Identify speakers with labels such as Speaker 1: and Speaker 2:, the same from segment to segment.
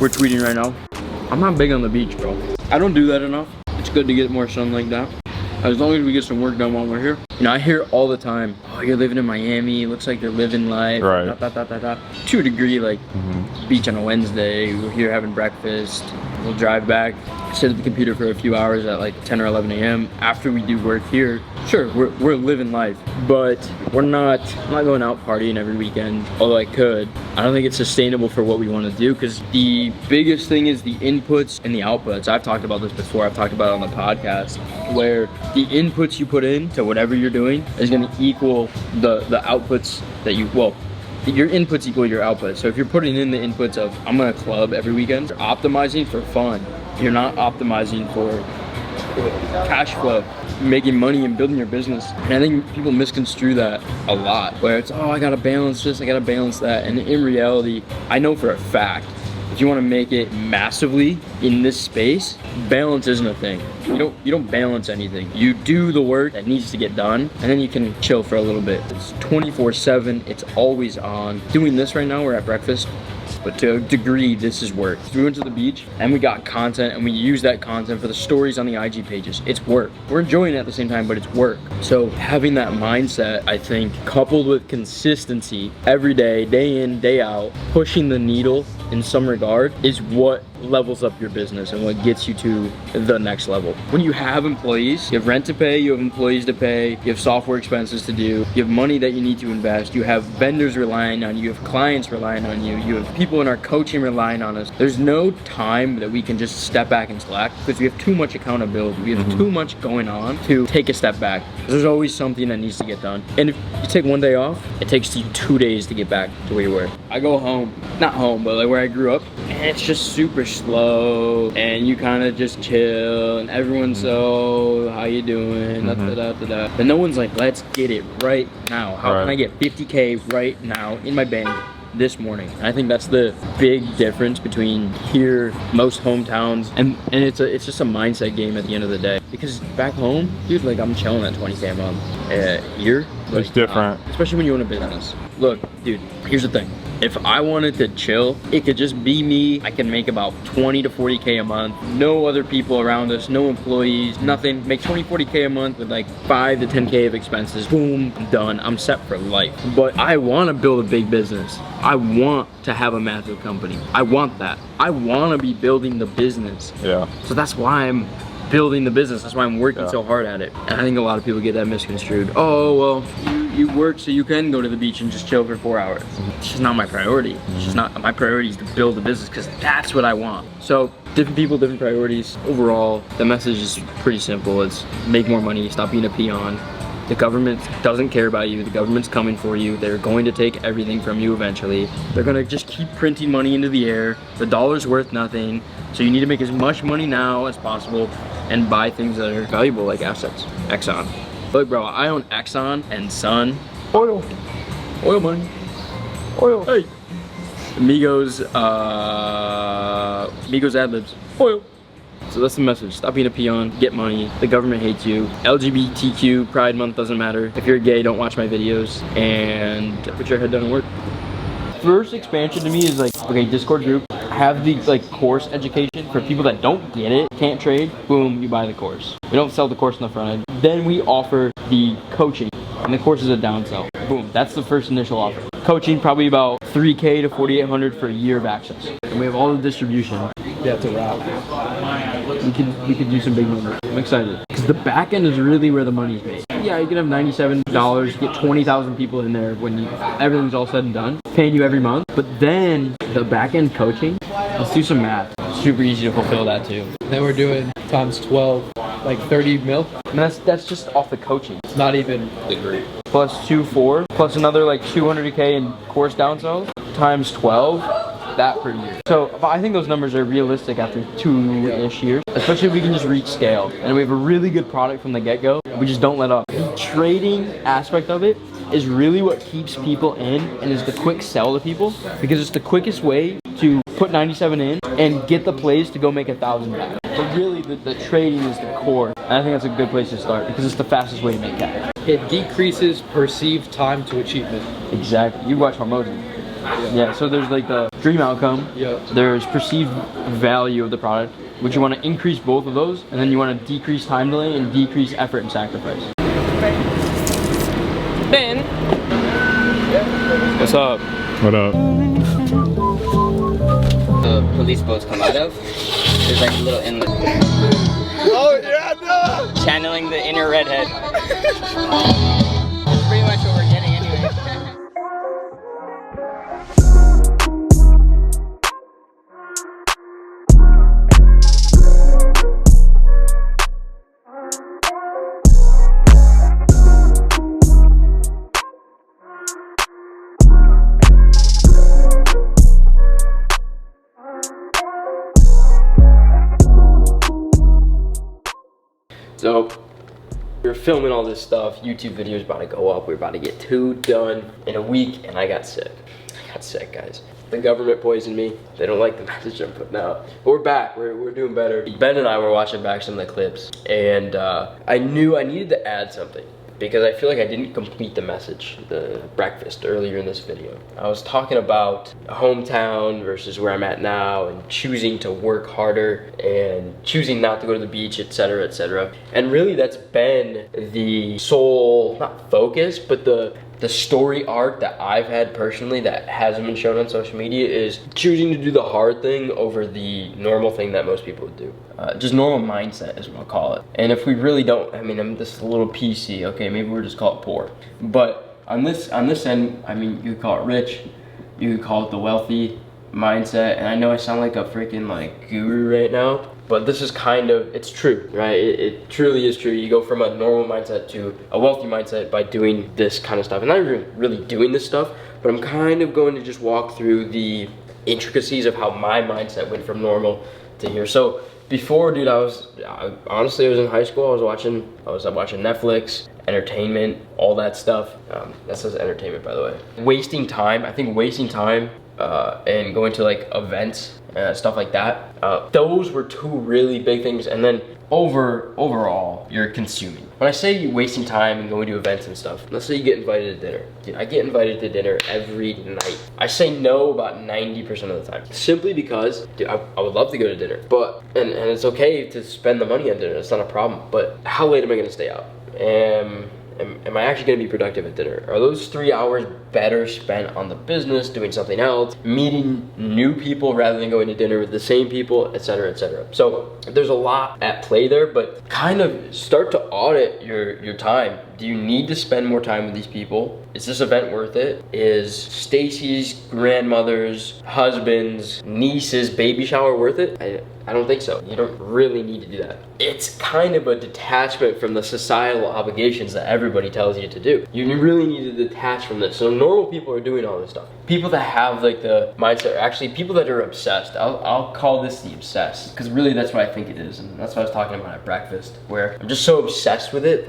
Speaker 1: we're tweeting right now. I'm not big on the beach, bro. I don't do that enough. It's good to get more sun like that. As long as we get some work done while we're here. You know, I hear all the time, oh, you're living in Miami. It looks like they're living life.
Speaker 2: Right.
Speaker 1: To a degree, like beach on a Wednesday. We're here having breakfast. We'll drive back, sit at the computer for a few hours at like 10 or 11 a.m. After we do work here, sure, we're living life, but I'm not going out partying every weekend, although I could. I don't think it's sustainable for what we want to do, because the biggest thing is the inputs and the outputs. I've talked about this before. I've talked about it on the podcast, where the inputs you put in to whatever you're doing is going to equal the outputs that your inputs equal your outputs. So if you're putting in the inputs of, I'm gonna club every weekend, you're optimizing for fun. You're not optimizing for cash flow, making money and building your business. And I think people misconstrue that a lot, where it's, oh, I gotta balance this, I gotta balance that. And in reality, I know for a fact, if you want to make it massively in this space, balance isn't a thing. You don't balance anything. You do the work that needs to get done, and then you can chill for a little bit. It's 24/7. It's always on. Doing this right now, we're at breakfast, but to a degree, this is work. We went to the beach and we got content, and we use that content for the stories on the IG pages. It's work. We're enjoying it at the same time, but it's work. So having that mindset, I think, coupled with consistency every day, day in, day out, pushing the needle in some regard, is what levels up your business and what gets you to the next level. When you have employees, you have rent to pay, you have employees to pay, you have software expenses to do, you have money that you need to invest, you have vendors relying on you, you have clients relying on you, you have people in our coaching relying on us. There's no time that we can just step back and slack, because we have too much accountability. We have too much going on to take a step back. There's always something that needs to get done. And if you take one day off, it takes you 2 days to get back to where you were. I go home, not home, but like where I grew up, and it's just super slow, and you kind of just chill, and everyone's so, how you doing, and no one's like, let's get it right now. How can I get 50K right now in my bank this morning? And I think that's the big difference between here, most hometowns, and it's just a mindset game at the end of the day. Because back home, dude, like, I'm chilling at 20K a month. Here,
Speaker 2: it's different.
Speaker 1: Especially when you own a business. Look, dude, here's the thing. If I wanted to chill, it could just be me. I can make about 20 to 40K a month. No other people around us, no employees, nothing. Make 20, 40K a month with like 5 to 10K of expenses. Boom, done. I'm set for life. But I want to build a big business. I want to have a massive company. I want that. I want to be building the business.
Speaker 2: Yeah.
Speaker 1: So that's why I'm building the business. That's why I'm working so hard at it. And I think a lot of people get that misconstrued. Oh, well, you work so you can go to the beach and just chill for 4 hours. It's just not my priority. It's just not, my priority is to build a business, because that's what I want. So different people, different priorities. Overall, the message is pretty simple. It's make more money, stop being a peon. The government doesn't care about you. The government's coming for you. They're going to take everything from you eventually. They're gonna just keep printing money into the air. The dollar's worth nothing. So you need to make as much money now as possible and buy things that are valuable, like assets. Exxon. Look, bro, I own Exxon and Sun. Oil money. Oil. Hey. Migos ad-libs. Oil. So that's the message. Stop being a peon, get money. The government hates you. LGBTQ, Pride Month doesn't matter. If you're gay, don't watch my videos, and put your head down and work. First expansion to me is like, okay, Discord group, have the like course education for people that don't get it, can't trade, boom, you buy the course. We don't sell the course on the front end. Then we offer the coaching, and the course is a downsell. Boom, that's the first initial offer. Coaching, probably about 3K to 4,800 for a year of access. And we have all the distribution. Yeah, to wrap. We could do some big numbers. I'm excited. Because the back end is really where the money's made. Yeah, you can have $97, get 20,000 people in there when everything's all said and done, paying you every month. But then the back end coaching, let's do some math. It's super easy to fulfill that too.
Speaker 3: Then we're doing times 12, like 30 mil.
Speaker 1: And that's just off the coaching.
Speaker 3: It's not even the group.
Speaker 1: Plus 2,4, plus another like 200K in course downsells, times 12. That per year. So I think those numbers are realistic after 2-ish years, especially if we can just reach scale. And we have a really good product from the get-go. We just don't let up. The trading aspect of it is really what keeps people in and is the quick sell to people, because it's the quickest way to put 97 in and get the plays to go make 1,000 back. But really the trading is the core. And I think that's a good place to start, because it's the fastest way to make cash.
Speaker 3: It decreases perceived time to achievement.
Speaker 1: Exactly. You watch Hormozy. Yeah, so there's like the dream outcome.
Speaker 3: Yeah.
Speaker 1: There's perceived value of the product, which you want to increase both of those, and then you want to decrease time delay and decrease effort and sacrifice. Ben. What's up?
Speaker 2: What up?
Speaker 4: The police boats come out of, there's like a little inlet.
Speaker 5: Oh yeah, no!
Speaker 4: Channeling the inner redhead. That's pretty much what we're getting anyway.
Speaker 1: So, we're filming all this stuff. YouTube videos about to go up. We're about to get 2 done in a week, and I got sick. Guys. The government poisoned me. They don't like the message I'm putting out. But we're back. We're doing better. Ben and I were watching back some of the clips, and I knew I needed to add something because I feel like I didn't complete the message, the breakfast, earlier in this video. I was talking about hometown versus where I'm at now and choosing to work harder and choosing not to go to the beach, etc., etc. And really that's been the sole, not focus, but the story arc that I've had personally that hasn't been shown on social media is choosing to do the hard thing over the normal thing that most people would do. Just normal mindset is what I'll call it. And if we really don't, I mean, I'm just a little PC, okay, maybe we'll just call it poor. But on this end, I mean, you could call it rich, you could call it the wealthy mindset, and I know I sound like a freaking like guru right now, but this is kind of, it's true, right? It truly is true. You go from a normal mindset to a wealthy mindset by doing this kind of stuff. And not even really doing this stuff, but I'm kind of going to just walk through the intricacies of how my mindset went from normal to here. So before, dude, honestly, I was in high school. I was watching Netflix, entertainment, all that stuff. That says entertainment, by the way. Wasting time, I think wasting time and going to like events, stuff like that. Those were 2 really big things. And then overall, you're consuming. When I say wasting time and going to events and stuff, let's say you get invited to dinner. Dude, I get invited to dinner every night. I say no about 90% of the time. Simply because, dude, I would love to go to dinner. But, and it's okay to spend the money on dinner, it's not a problem. But how late am I gonna stay out? Am I actually going to be productive at dinner? Are those 3 hours better spent on the business, doing something else, meeting new people rather than going to dinner with the same people, etc., etc.? So there's a lot at play there, but kind of start to audit your time. Do you need to spend more time with these people? Is this event worth it? Is Stacy's grandmother's husband's niece's baby shower worth it? I don't think so. You don't really need to do that. It's kind of a detachment from the societal obligations that everybody tells you to do. You really need to detach from this. So normal people are doing all this stuff. People that have like the mindset, actually people that are obsessed. I'll call this the obsessed, because really that's what I think it is. And that's what I was talking about at breakfast, where I'm just so obsessed with it.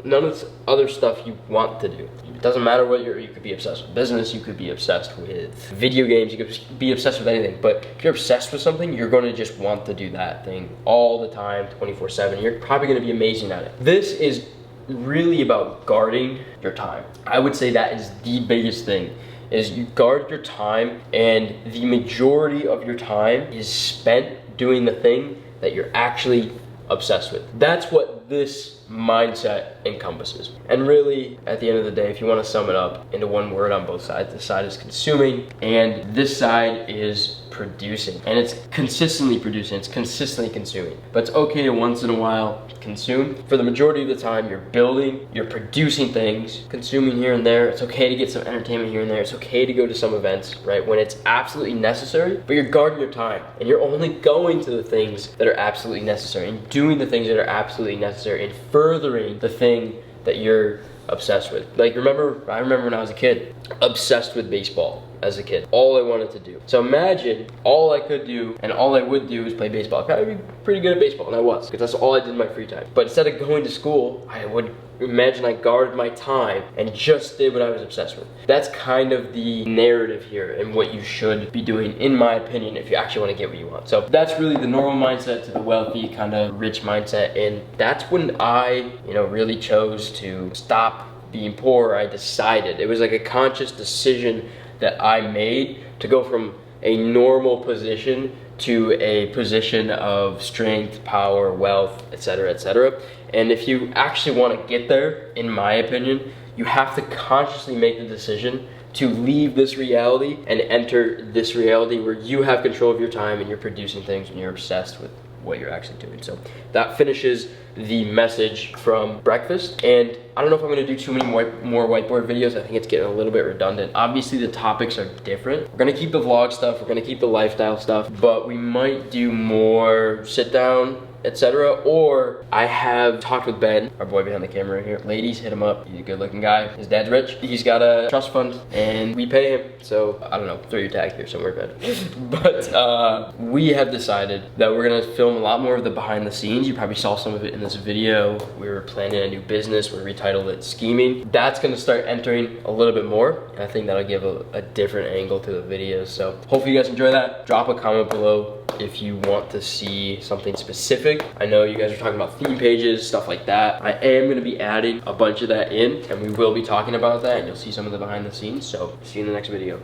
Speaker 1: None of this other stuff you want to do. It doesn't matter what you could be obsessed with business, you could be obsessed with video games, you could be obsessed with anything. But if you're obsessed with something, you're going to just want to do that thing all the time, 24/7. You're probably going to be amazing at it. This is really about guarding your time. I would say that is the biggest thing, is you guard your time, and the majority of your time is spent doing the thing that you're actually obsessed with. That's what this mindset encompasses. And really, at the end of the day, if you want to sum it up into one word on both sides, this side is consuming and this side is producing. And it's consistently producing, it's consistently consuming. But it's okay to once in a while consume. For the majority of the time, you're building, you're producing things, consuming here and there. It's okay to get some entertainment here and there. It's okay to go to some events, right, when it's absolutely necessary, but you're guarding your time and you're only going to the things that are absolutely necessary and doing the things that are absolutely necessary and furthering the thing that you're obsessed with. Like I remember when I was a kid, obsessed with baseball as a kid. All I wanted to do. So imagine all I could do and all I would do is play baseball. I'd probably be pretty good at baseball, and I was, because that's all I did in my free time. But instead of going to school, I would imagine I guarded my time and just did what I was obsessed with. That's kind of the narrative here and what you should be doing, in my opinion, if you actually want to get what you want. So that's really the normal mindset to the wealthy, kind of rich mindset. And that's when I, really chose to stop being poor. I decided, it was like a conscious decision that I made to go from a normal position to a position of strength, power, wealth, etc., etc. And if you actually want to get there, in my opinion, you have to consciously make the decision to leave this reality and enter this reality where you have control of your time and you're producing things and you're obsessed with what you're actually doing. So that finishes the message from breakfast. And I don't know if I'm gonna do too many more whiteboard videos. I think it's getting a little bit redundant. Obviously the topics are different. We're gonna keep the vlog stuff, we're gonna keep the lifestyle stuff, but we might do more sit down, etc. Or I have talked with Ben, our boy behind the camera here. Ladies, hit him up. He's a good looking guy. His dad's rich. He's got a trust fund and we pay him. So I don't know, throw your tag here somewhere, Ben. But we have decided that we're gonna film a lot more of the behind the scenes. You probably saw some of it in this video. We were planning a new business. We retitled it Scheming. That's gonna start entering a little bit more. And I think that'll give a different angle to the videos. So hopefully you guys enjoy that. Drop a comment below if you want to see something specific. I know you guys are talking about theme pages, stuff like that. I am gonna be adding a bunch of that in, and we will be talking about that, and you'll see some of the behind the scenes. So see you in the next video.